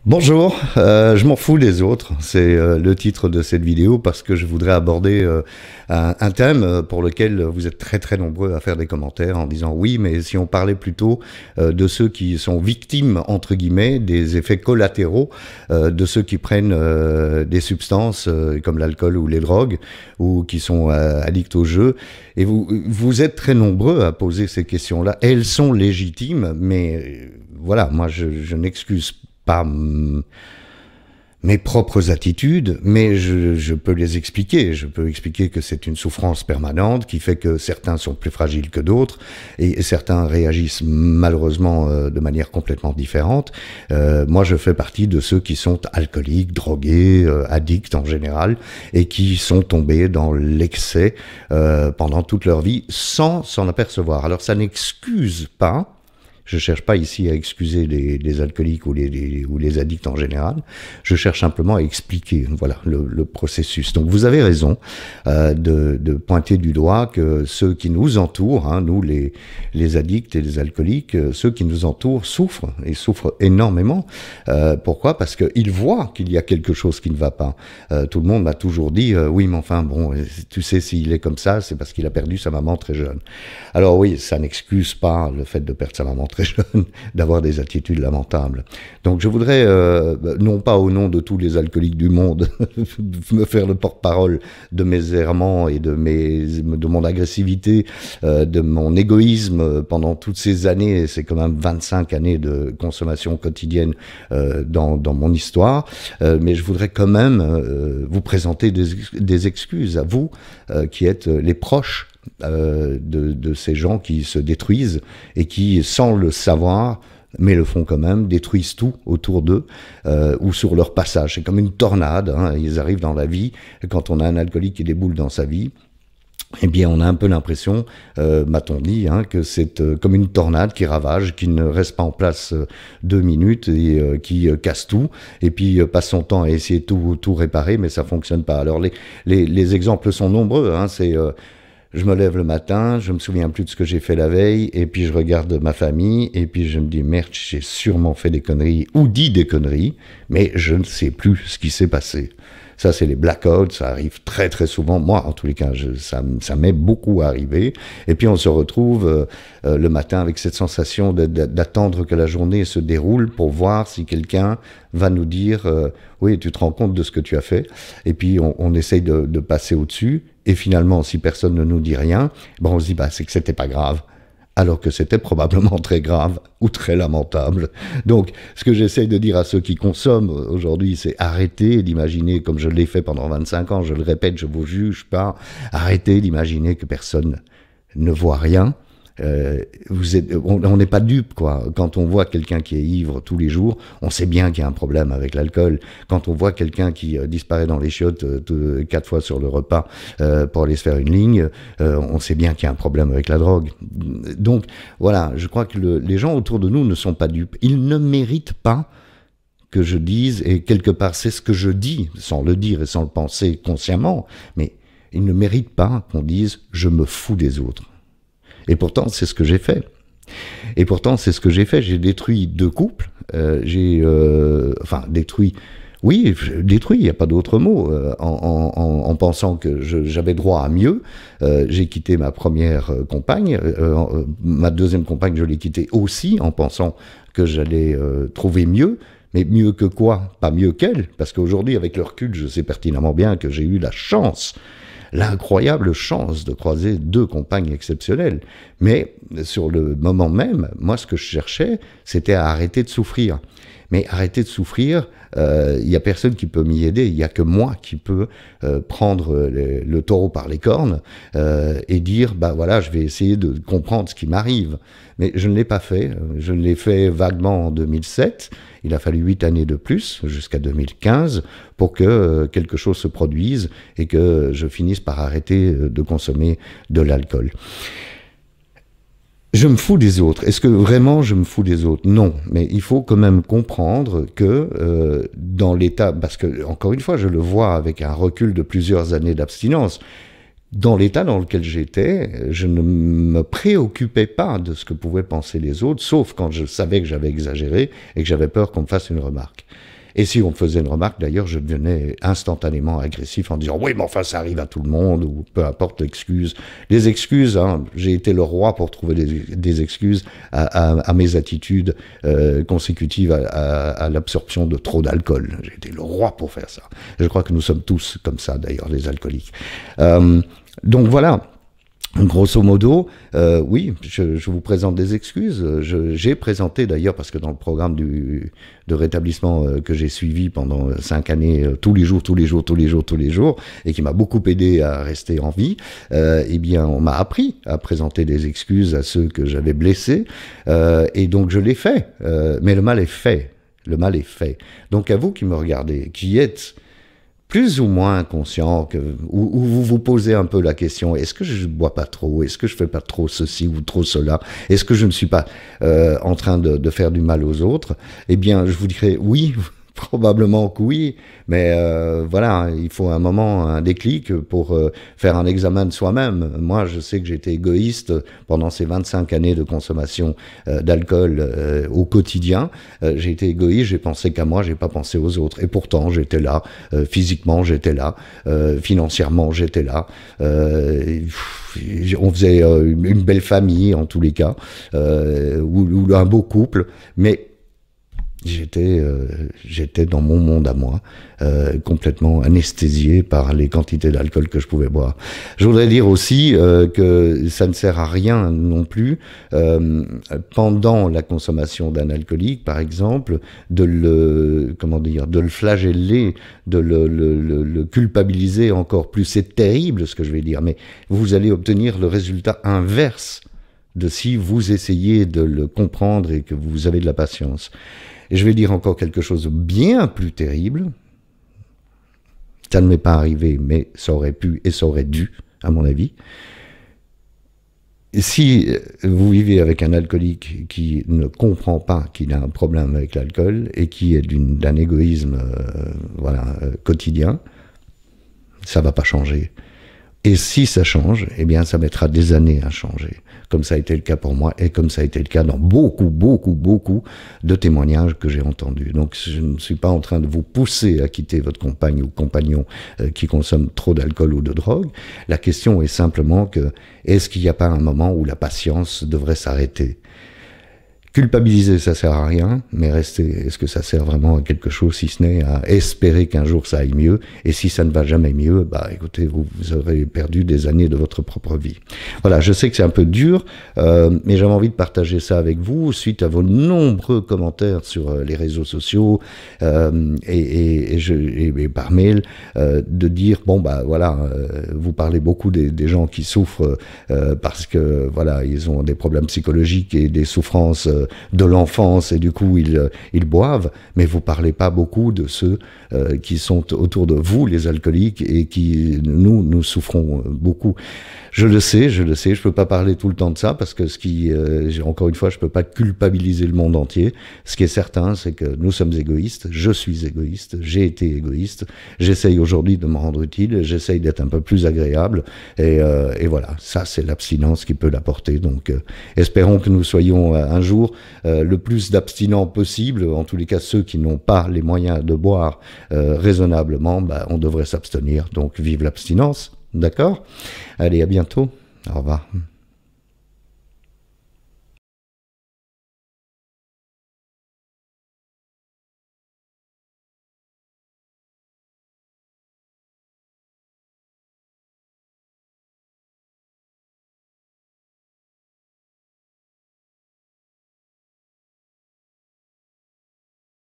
Bonjour, je m'en fous des autres, c'est le titre de cette vidéo parce que je voudrais aborder un thème pour lequel vous êtes très très nombreux à faire des commentaires en disant oui, mais si on parlait plutôt de ceux qui sont victimes entre guillemets des effets collatéraux de ceux qui prennent des substances comme l'alcool ou les drogues ou qui sont addicts au jeu, et vous êtes très nombreux à poser ces questions-là. Elles sont légitimes, mais voilà, moi je n'excuse pas mes propres attitudes, mais je peux les expliquer. Je peux expliquer que c'est une souffrance permanente qui fait que certains sont plus fragiles que d'autres et certains réagissent malheureusement de manière complètement différente. Moi, je fais partie de ceux qui sont alcooliques, drogués, addicts en général et qui sont tombés dans l'excès pendant toute leur vie sans s'en apercevoir. Alors, ça n'excuse pas. Je cherche pas ici à excuser les alcooliques ou les addicts en général. Je cherche simplement à expliquer, voilà, le processus. Donc vous avez raison de pointer du doigt que ceux qui nous entourent, hein, nous les addicts et les alcooliques, ceux qui nous entourent souffrent et souffrent énormément. Pourquoi? Parce qu'ils voient qu'il y a quelque chose qui ne va pas. Tout le monde m'a toujours dit oui, mais enfin bon, tu sais, s'il est comme ça, c'est parce qu'il a perdu sa maman très jeune. Alors oui, ça n'excuse pas le fait de perdre sa maman très jeune, d'avoir des attitudes lamentables. Donc je voudrais, non pas au nom de tous les alcooliques du monde, me faire le porte-parole de mes errements et de mon agressivité, de mon égoïsme pendant toutes ces années, c'est quand même 25 années de consommation quotidienne dans mon histoire, mais je voudrais quand même vous présenter des excuses à vous qui êtes les proches de ces gens qui se détruisent et qui, sans le savoir, mais le font quand même, détruisent tout autour d'eux ou sur leur passage. C'est comme une tornade, hein, ils arrivent dans la vie, et quand on a un alcoolique qui déboule dans sa vie, eh bien, on a un peu l'impression, m'a-t-on dit, hein, que c'est comme une tornade qui ravage, qui ne reste pas en place 2 minutes et qui casse tout, et puis passe son temps à essayer de tout réparer, mais ça fonctionne pas. Alors, les exemples sont nombreux, hein, c'est... je me lève le matin, je me souviens plus de ce que j'ai fait la veille, et puis je regarde ma famille, et puis je me dis, merde, j'ai sûrement fait des conneries, ou dit des conneries, mais je ne sais plus ce qui s'est passé. Ça, c'est les blackouts, ça arrive très très souvent. Moi, en tous les cas, ça m'est beaucoup arrivé. Et puis on se retrouve le matin avec cette sensation d'attendre que la journée se déroule pour voir si quelqu'un va nous dire oui, tu te rends compte de ce que tu as fait. Et puis on essaye de passer au-dessus. Et finalement, si personne ne nous dit rien, ben on se dit bah, c'est que c'était pas grave. Alors que c'était probablement très grave ou très lamentable. Donc, ce que j'essaye de dire à ceux qui consomment aujourd'hui, c'est arrêtez d'imaginer, comme je l'ai fait pendant 25 ans, je le répète, je vous juge pas, arrêtez d'imaginer que personne ne voit rien. On n'est pas dupe, quoi. Quand on voit quelqu'un qui est ivre tous les jours, on sait bien qu'il y a un problème avec l'alcool. Quand on voit quelqu'un qui disparaît dans les chiottes 4 fois sur le repas pour aller se faire une ligne, on sait bien qu'il y a un problème avec la drogue. Donc voilà, je crois que les gens autour de nous ne sont pas dupes. Ils ne méritent pas que je dise, et quelque part c'est ce que je dis, sans le dire et sans le penser consciemment, mais ils ne méritent pas qu'on dise « je me fous des autres ». Et pourtant, c'est ce que j'ai fait. J'ai détruit 2 couples. Détruit. Oui, détruit, il n'y a pas d'autre mot. En pensant que j'avais droit à mieux, j'ai quitté ma première compagne. Ma deuxième compagne, je l'ai quittée aussi en pensant que j'allais trouver mieux. Mais mieux que quoi? Pas mieux qu'elle. Parce qu'aujourd'hui, avec le recul, je sais pertinemment bien que j'ai eu la chance, l'incroyable chance de croiser 2 compagnes exceptionnelles. Mais sur le moment même, moi, ce que je cherchais, c'était à arrêter de souffrir. Mais arrêter de souffrir, il n'y a personne qui peut m'y aider. Il n'y a que moi qui peux prendre le taureau par les cornes et dire, bah voilà, je vais essayer de comprendre ce qui m'arrive. Mais je ne l'ai pas fait. Je l'ai fait vaguement en 2007. Il a fallu 8 années de plus, jusqu'à 2015, pour que quelque chose se produise et que je finisse par arrêter de consommer de l'alcool. Je me fous des autres. Est-ce que vraiment je me fous des autres? Non, mais il faut quand même comprendre que dans l'état, parce que encore une fois, je le vois avec un recul de plusieurs années d'abstinence, dans l'état dans lequel j'étais, je ne me préoccupais pas de ce que pouvaient penser les autres, sauf quand je savais que j'avais exagéré et que j'avais peur qu'on me fasse une remarque. Et si on me faisait une remarque, d'ailleurs, je devenais instantanément agressif en disant « Oui, mais enfin, ça arrive à tout le monde » ou peu importe l'excuse. Les excuses, hein, j'ai été le roi pour trouver des excuses à mes attitudes consécutives à l'absorption de trop d'alcool. J'ai été le roi pour faire ça. Je crois que nous sommes tous comme ça, d'ailleurs, les alcooliques. Donc voilà. Grosso modo, oui, je vous présente des excuses. J'ai présenté d'ailleurs, parce que dans le programme de rétablissement que j'ai suivi pendant 5 années, tous les jours, et qui m'a beaucoup aidé à rester en vie, eh bien, on m'a appris à présenter des excuses à ceux que j'avais blessés, et donc je l'ai fait. Mais le mal est fait. Le mal est fait. Donc à vous qui me regardez, qui êtes plus ou moins conscient, où vous vous posez un peu la question, est-ce que je ne bois pas trop, est-ce que je ne fais pas trop ceci ou trop cela, est-ce que je ne suis pas en train de faire du mal aux autres, eh bien je vous dirais oui, probablement que oui, mais voilà, il faut un moment, un déclic pour faire un examen de soi-même. Moi, je sais que j'étais égoïste pendant ces 25 années de consommation d'alcool au quotidien. J'ai été égoïste, j'ai pensé qu'à moi, j'ai pas pensé aux autres. Et pourtant, j'étais là, physiquement, j'étais là, financièrement, j'étais là. On faisait une belle famille, en tous les cas, ou un beau couple, mais j'étais dans mon monde à moi, complètement anesthésié par les quantités d'alcool que je pouvais boire. Je voudrais dire aussi que ça ne sert à rien non plus, pendant la consommation d'un alcoolique, par exemple, de le flageller, de le culpabiliser encore plus. C'est terrible ce que je vais dire, mais vous allez obtenir le résultat inverse de si vous essayez de le comprendre et que vous avez de la patience. Et je vais dire encore quelque chose de bien plus terrible. Ça ne m'est pas arrivé, mais ça aurait pu et ça aurait dû, à mon avis. Si vous vivez avec un alcoolique qui ne comprend pas qu'il a un problème avec l'alcool et qui est d'un égoïsme quotidien, ça ne va pas changer. Et si ça change, eh bien, ça mettra des années à changer, comme ça a été le cas pour moi et comme ça a été le cas dans beaucoup de témoignages que j'ai entendus. Donc, je ne suis pas en train de vous pousser à quitter votre compagne ou compagnon qui consomme trop d'alcool ou de drogue. La question est simplement que, est-ce qu'il n'y a pas un moment où la patience devrait s'arrêter ? Culpabiliser, ça sert à rien, mais est-ce que ça sert vraiment à quelque chose, si ce n'est à espérer qu'un jour ça aille mieux, et si ça ne va jamais mieux, bah écoutez, vous aurez perdu des années de votre propre vie. Voilà, je sais que c'est un peu dur, mais j'avais envie de partager ça avec vous, suite à vos nombreux commentaires sur les réseaux sociaux, et par mail, de dire, bon bah voilà, vous parlez beaucoup des gens qui souffrent, parce que voilà, ils ont des problèmes psychologiques et des souffrances de l'enfance et du coup ils boivent, mais vous parlez pas beaucoup de ceux qui sont autour de vous, les alcooliques, et qui nous souffrons beaucoup. Je le sais, je peux pas parler tout le temps de ça parce que encore une fois, je peux pas culpabiliser le monde entier. Ce qui est certain, c'est que nous sommes égoïstes, je suis égoïste, j'ai été égoïste, j'essaye aujourd'hui de me rendre utile, j'essaye d'être un peu plus agréable, et voilà, ça c'est l'abstinence qui peut l'apporter. Donc espérons que nous soyons un jour le plus d'abstinents possible, en tous les cas ceux qui n'ont pas les moyens de boire raisonnablement, on devrait s'abstenir, donc vive l'abstinence. D'accord ? Allez, à bientôt. Au revoir.